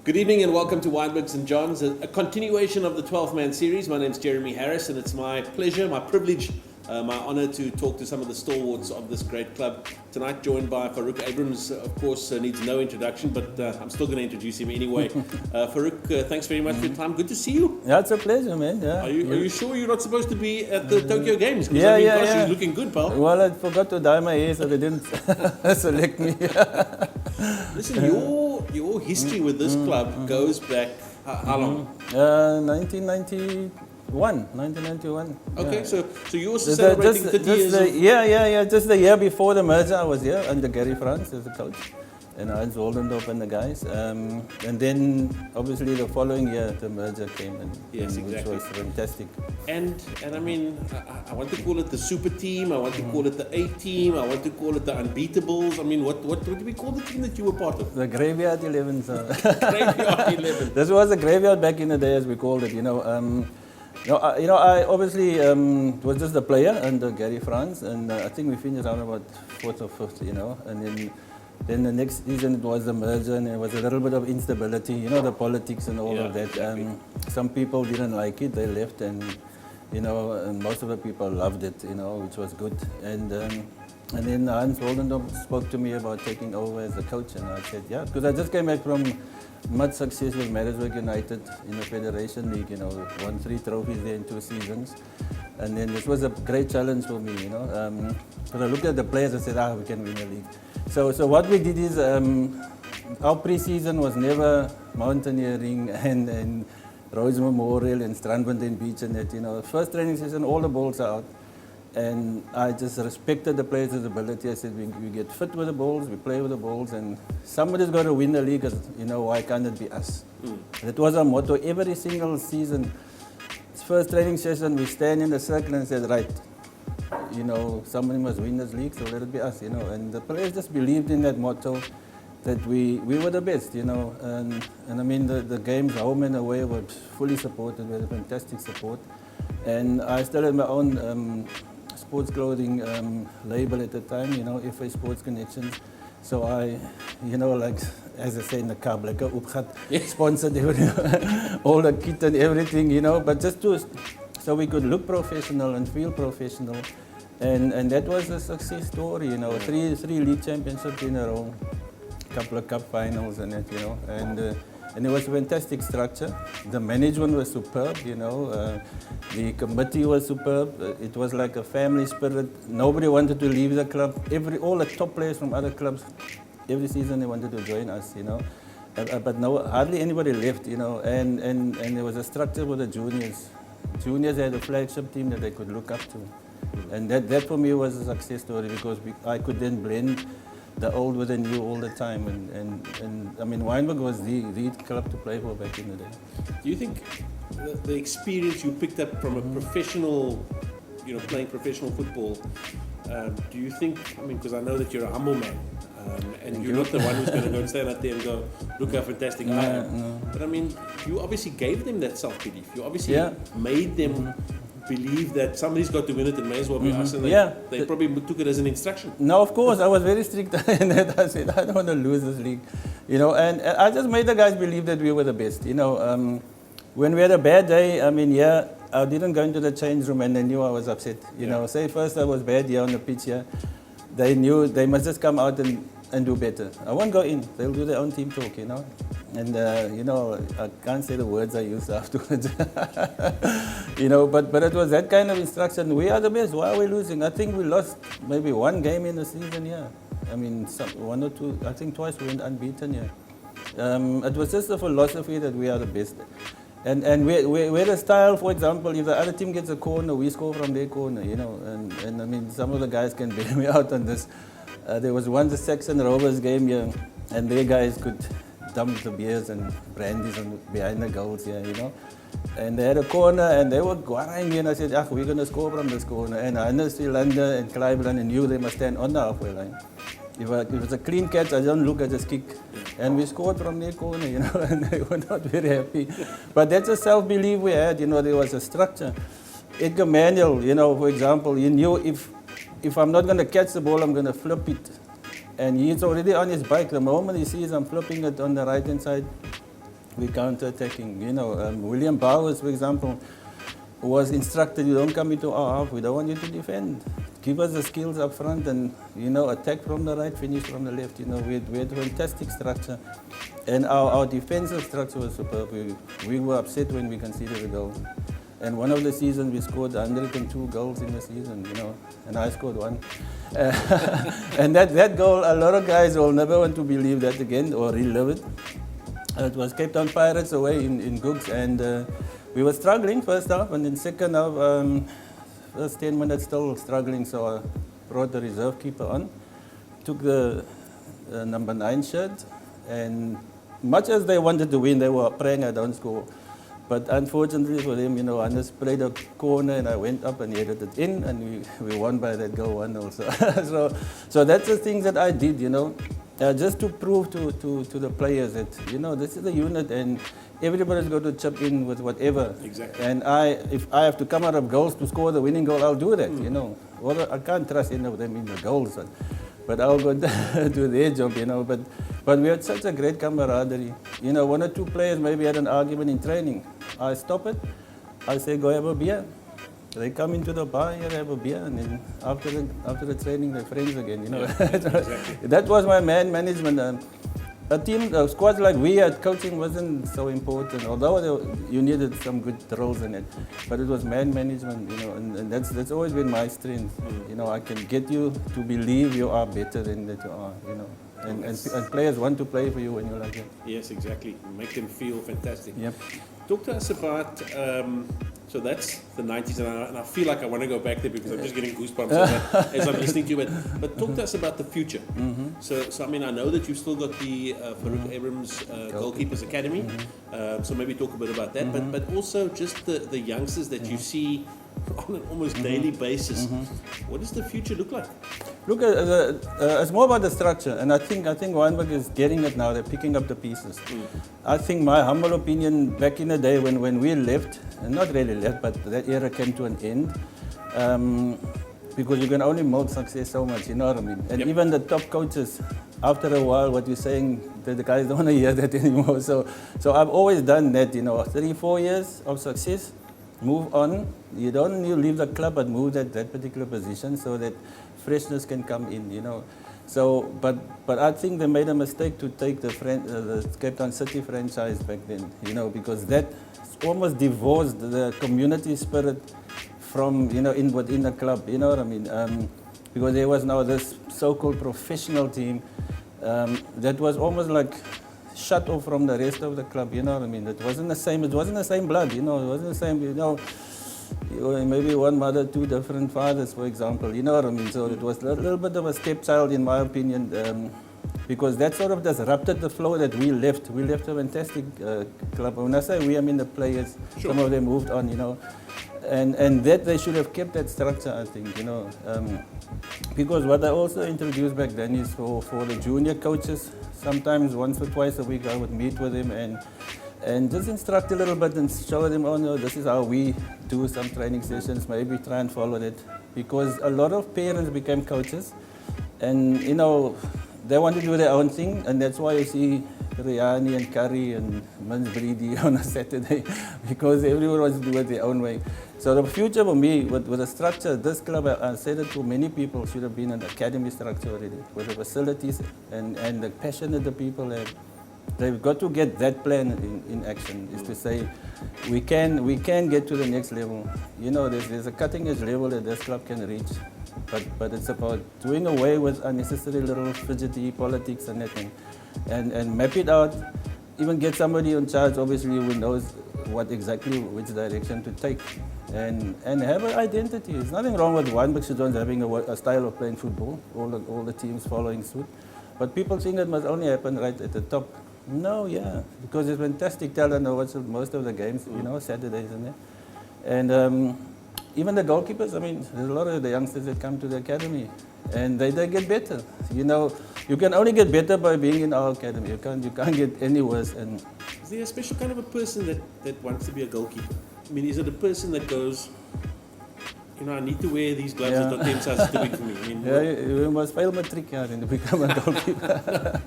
Good evening and welcome to Wynberg St Johns, a continuation of the 12-man series. My name is Jeremy Harris and it's my pleasure, my privilege, my honor to talk to some of the stalwarts of this great club. Tonight joined by Farouk Abrahams, of course needs no introduction, but I'm still going to introduce him anyway. Farouk, thanks very much for your time. Good to see you. Yeah, it's a pleasure, man. Yeah. Are you sure you're not supposed to be at the Tokyo Games? Yeah, You're looking good, pal. Well, I forgot to dye my hair, so they didn't select me. Listen, your history with this club goes back how long? 1991. Okay, yeah. so you're also celebrating 30 years. Just the year before the merger, I was here under Gary France as a coach, and Hans Woldendorp and the guys. And then, obviously, the following year, the merger came, Yes, exactly. Which was fantastic. And I mean, I want to call it the super team, I want to call it the A team, I want to call it the unbeatables. I mean, what do we call the team that you were part of? The Graveyard 11. So. Graveyard 11. This was a graveyard back in the day, as we called it, I obviously was just a player under Gary France, and I think we finished around about 4th or 5th, and then the next season it was the merger, and there was a little bit of instability, the politics and all of that. Some people didn't like it, they left, and and most of the people loved it, which was good. And then Hans Woldendorp spoke to me about taking over as a coach, and I said, yeah, because I just came back from much success with Maritzburg United in the Federation League, won 3 trophies there in 2 seasons. And then this was a great challenge for me, because I looked at the players and said, we can win the league. So what we did is, our pre-season was never mountaineering and Rose Memorial and Strandwind and Beach and that, First training session, all the balls are out. And I just respected the players' ability. I said, we get fit with the balls, we play with the balls, and somebody's got to win the league, why can't it be us? That was our motto every single season. First training session, we stand in the circle and said, right, somebody must win this league, so let it be us, And the players just believed in that motto, that we were the best, And I mean, the games, home and away, were fully supported. We had a fantastic support. And I still had my own sports clothing label at the time, FA Sports Connections. So I, like, as I say in the car, like a opgat, sponsored all the kit and everything, but just so we could look professional and feel professional. And that was a success story, 3 league championships in a row, couple of cup finals and that, and it was a fantastic structure. The management was superb, the committee was superb. It was like a family spirit. Nobody wanted to leave the club. All the top players from other clubs, every season they wanted to join us, But hardly anybody left, and there was a structure with the juniors. Juniors had a flagship team that they could look up to. And that for me was a success story, because I could then blend the old with the new all the time, and I mean, Wynberg was the club to play for back in the day. Do you think the experience you picked up from a professional, playing professional football, do you think, because I know that you're a humble man, and you're not the one who's going to go and stand out there and go, look how fantastic I am. No. But I mean, you obviously gave them that self-belief. You obviously made them believe that somebody's got to win it, and may as well be us, and they probably took it as an instruction. No, of course, I was very strict in that. I said, I don't want to lose this league, and I just made the guys believe that we were the best, When we had a bad day, I didn't go into the change room and they knew I was upset, Say first I was bad here on the pitch here, they knew they must just come out and do better. I won't go in, they'll do their own team talk, And, I can't say the words I used afterwards. But it was that kind of instruction. We are the best. Why are we losing? I think we lost maybe 1 game in the season, I mean, 1 or 2, I think twice we went unbeaten, It was just a philosophy that we are the best. And we had a style, for example, if the other team gets a corner, we score from their corner, And I mean, some of the guys can bail me out on this. There was once a Saxon Rovers game here, and their guys could dump the beers and brandies behind the goals here, And they had a corner, and they were guaring me, and I said, we're going to score from this corner. And Hannes Philander and Clyburn knew they must stand on the halfway line. If it's a clean catch, I don't look, I just kick. And we scored from their corner, and they were not very happy. But that's a self-belief we had, there was a structure. Edgar Manuel, for example, he knew if I'm not going to catch the ball, I'm going to flip it. And he's already on his bike. The moment he sees I'm flipping it on the right-hand side, we counter-attacking. William Bowers, for example, was instructed, you don't come into our half, we don't want you to defend. Give us the skills up front and, attack from the right, finish from the left. We had fantastic structure. And our defensive structure was superb. We were upset when we conceded a goal. And one of the seasons we scored 102 goals in the season, and I scored one. And that goal, a lot of guys will never want to believe that again or relive it. It was Cape Town Pirates away in Gooks, and we were struggling first half, and then second half, first 10 minutes still struggling, so I brought the reserve keeper on, took the number 9 shirt, and much as they wanted to win, they were praying I don't score. But unfortunately for them, Anders played a corner and I went up and headed it in, and we won by that goal 1-0. So that's the things that I did, just to prove to the players that, this is a unit and everybody's got to chip in with whatever. Exactly. And if I have to come out of goals to score the winning goal, I'll do that, Well, I can't trust any of them in the goals, but I'll go do their job, But we had such a great camaraderie. One or two players maybe had an argument in training. I stop it. I say, go have a beer. They come into the bar here, have a beer, and then after the training, they're friends again. Exactly. That was my man management. A squad like we had, coaching wasn't so important, although you needed some good roles in it. But it was man management, and that's always been my strength. I can get you to believe you are better than that you are, And players want to play for you when you're like that. Yes, exactly. Make them feel fantastic. Yep. Talk to us about, so that's the 90s, and I feel like I want to go back there because I'm just getting goosebumps as I'm listening to you. But talk to us about the future. Mm-hmm. So I mean, I know that you've still got the Farouk Abrahams Goalkeepers Academy, so maybe talk a bit about that, but also just the youngsters that you see on an almost daily basis. What does the future look like? Look, it's more about the structure, and I think Wynberg is getting it now. They're picking up the pieces. I think my humble opinion, back in the day when we left, and not really left, but that era came to an end, because you can only mold success so much, you know what I mean? And even the top coaches, after a while, what you're saying, the guys don't want to hear that anymore. So I've always done that, 3-4 years of success. Move on. You leave the club, but move that particular position so that freshness can come in, So, but I think they made a mistake to take the Cape Town City franchise back then, because that almost divorced the community spirit from, within the club, you know what I mean? Because there was now this so-called professional team that was almost like shut off from the rest of the club, you know what I mean? It wasn't the same blood, it wasn't the same, maybe one mother, two different fathers, for example, you know what I mean? So it was a little bit of a stepchild, in my opinion, because that sort of disrupted the flow that we left. We left a fantastic club. When I say we, I mean the players, some of them moved on, and that they should have kept that structure, I think, because what I also introduced back then is for the junior coaches, sometimes once or twice a week I would meet with them and just instruct a little bit and show them, this is how we do some training sessions, maybe try and follow that. Because a lot of parents became coaches and, they want to do their own thing, and that's why you see biryani and curry and mince breedy on a Saturday, because everyone wants to do it their own way. So the future for me, with the structure, this club, I said it to many people, should have been an academy structure already, with the facilities and the passion that the people have. They've got to get that plan in action, is to say, we can get to the next level. There's a cutting edge level that this club can reach. But it's about doing away with unnecessary little fidgety politics and that thing, and map it out. Even get somebody in charge, obviously, who knows which direction to take, and have an identity. There's nothing wrong with Wynberg St Johns having a style of playing football. All the teams following suit, but people think it must only happen right at the top. No, because there's fantastic talent. I watch most of the games, Saturdays and that, and. Even the goalkeepers, there's a lot of the youngsters that come to the academy and they get better. You can only get better by being in our academy. You can't get any worse. And is there a special kind of a person that wants to be a goalkeeper? Is it a person that goes, I need to wear these gloves at Totem size too big for me. I mean, Yeah, you must fail matric and to become a goalkeeper.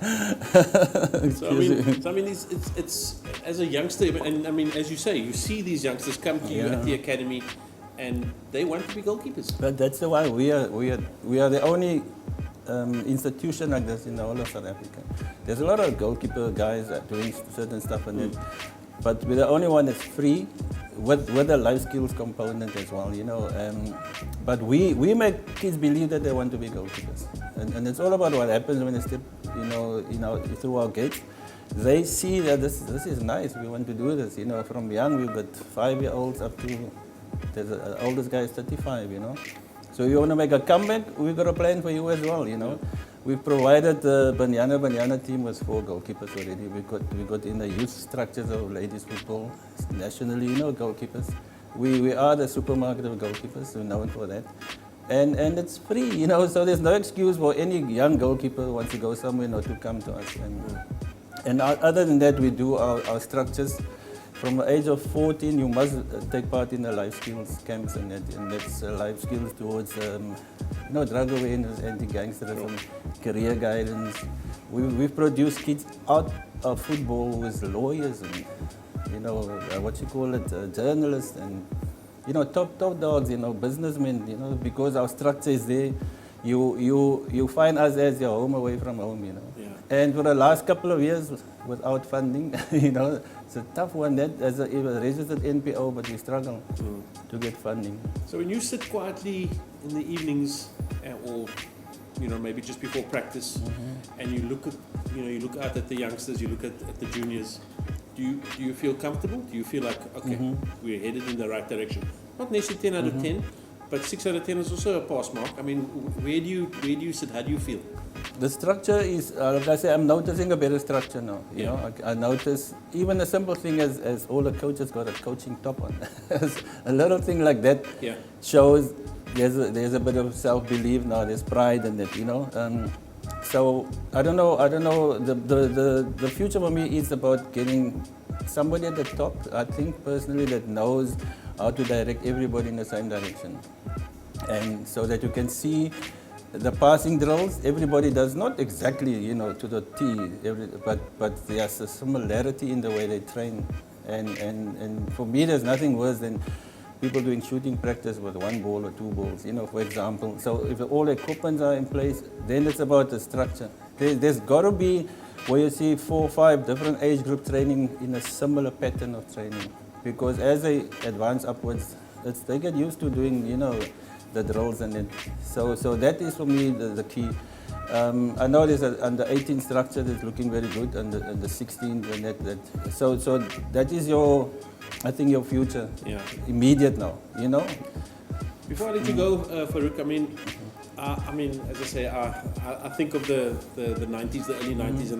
So I mean, it's as a youngster, and I mean, as you say, you see these youngsters come to you at the academy, and they want to be goalkeepers. But that's why we are the only institution like this in the whole of South Africa. There's a lot of goalkeeper guys doing certain stuff, and then, but we're the only one that's free with a life skills component as well, But we make kids believe that they want to be goalkeepers, and it's all about what happens when they step, through our gates. They see that this is nice. We want to do this, From young, we've got 5-year-olds up to the oldest guy is 35, So you want to make a comeback, we've got a plan for you as well, We've provided the Banyana team with 4 goalkeepers already. We got in the youth structures of ladies football nationally, goalkeepers. We are the supermarket of goalkeepers, we're known for that. And it's free, so there's no excuse for any young goalkeeper who wants to go somewhere not to come to us. And other than that, we do our structures. From the age of 14, you must take part in the life skills camps, and that's life skills towards drug awareness, anti-gangsterism, career guidance. We've produced kids out of football with lawyers and, journalists and, top dogs, businessmen, because our structure is there. You find us as your home away from home, Yeah. And for the last couple of years, without funding, it's a tough one. That as a registered NPO, but we struggle to get funding. So when you sit quietly in the evenings, or maybe just before practice, and you look out at the youngsters, you look at the juniors, do you feel comfortable? Do you feel like, okay, we're headed in the right direction? Not necessarily 10 out of 10, but 6 out of 10 is also a pass mark. I mean, where do you sit? How do you feel? The structure is, like I say, I'm noticing a better structure now. I notice even a simple thing as all the coaches got a coaching top on. A little thing like that shows there's a bit of self-belief now. There's pride in it, So I don't know. The future for me is about getting somebody at the top. I think personally that knows how to direct everybody in the same direction, and so that you can see the passing drills. Everybody does not exactly, to the T, but there's a similarity in the way they train, and for me, there's nothing worse than people doing shooting practice with 1 ball or 2 balls, for example. So if all the equipments are in place, then it's about the structure. There's got to be where you see 4 or 5 different age group training in a similar pattern of training, because as they advance upwards, they get used to doing, the drills and it. So that is for me the key. I know there's an under 18 structure that's looking very good, and the 16 and that. So that is your future. Yeah. Immediate now. Before I let you go, Farouk, I mean, as I say, I think of the 90s, the early 90s,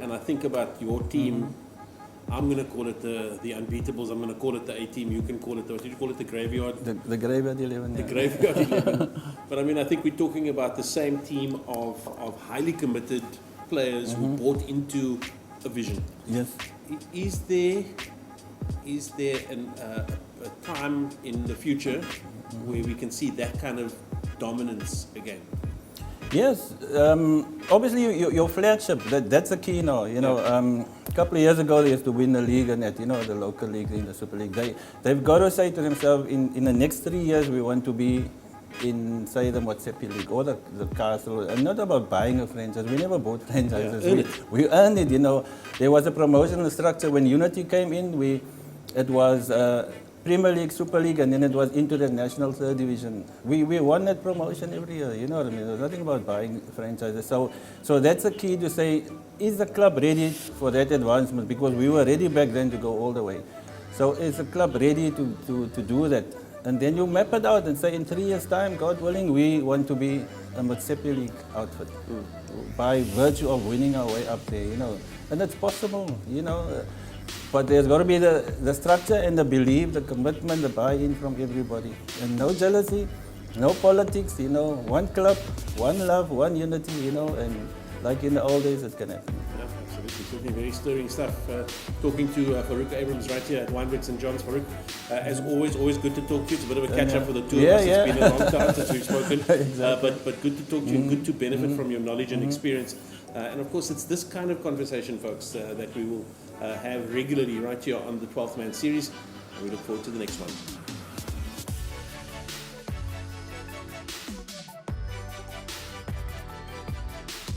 and I think about your team. I'm going to call it the Unbeatables. I'm going to call it the A team. You can call it, what did you call it, the Graveyard? The Graveyard 11. The Graveyard 11. But I think we're talking about the same team of highly committed players who bought into a vision. Yes. Is there a time in the future where we can see that kind of dominance again? Yes, obviously your flagship, that's the key now. A couple of years ago they used to win the league and that, the local league, in the Super League. They've got to say to themselves, in the next 3 years we want to be in, say, the Motsepe League or the Castle. And not about buying a franchise. We never bought franchises. We earned it, There was a promotional structure. When Unity came in, it was Premier League, Super League, and then it was into the National Third Division. We won that promotion every year, you know what I mean? There's nothing about buying franchises. So that's the key to say, is the club ready for that advancement? Because we were ready back then to go all the way. So is the club ready to do that? And then you map it out and say, in 3 years' time, God willing, we want to be a Motsepe League outfit by virtue of winning our way up there, And it's possible, But there's got to be the structure and the belief, the commitment, the buy-in from everybody. And no jealousy, no politics, One club, one love, one unity, And like in the old days, it can happen. Yeah, absolutely. Certainly very stirring stuff. Talking to Farouk Abrahams right here at Wynberg St Johns. Farouk, as always good to talk to you. It's a bit of a catch-up for the two of us. It's been a long time since we've spoken. Exactly. But good to talk to you and good to benefit from your knowledge and experience. And of course, it's this kind of conversation, folks, that we will have regularly right here on the 12th Man series. And we look forward to the next one.